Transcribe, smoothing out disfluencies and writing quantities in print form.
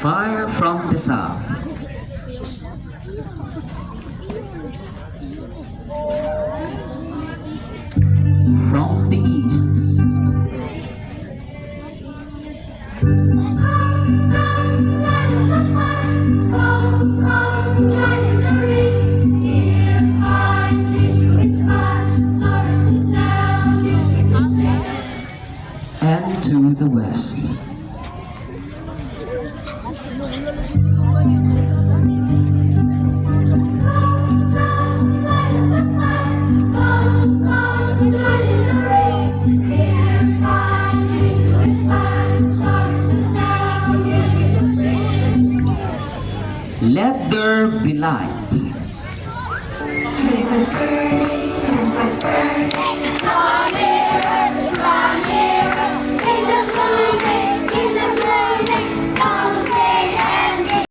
Fire from the south. From the east. And to the west. Let there be light. Campfire, campfire,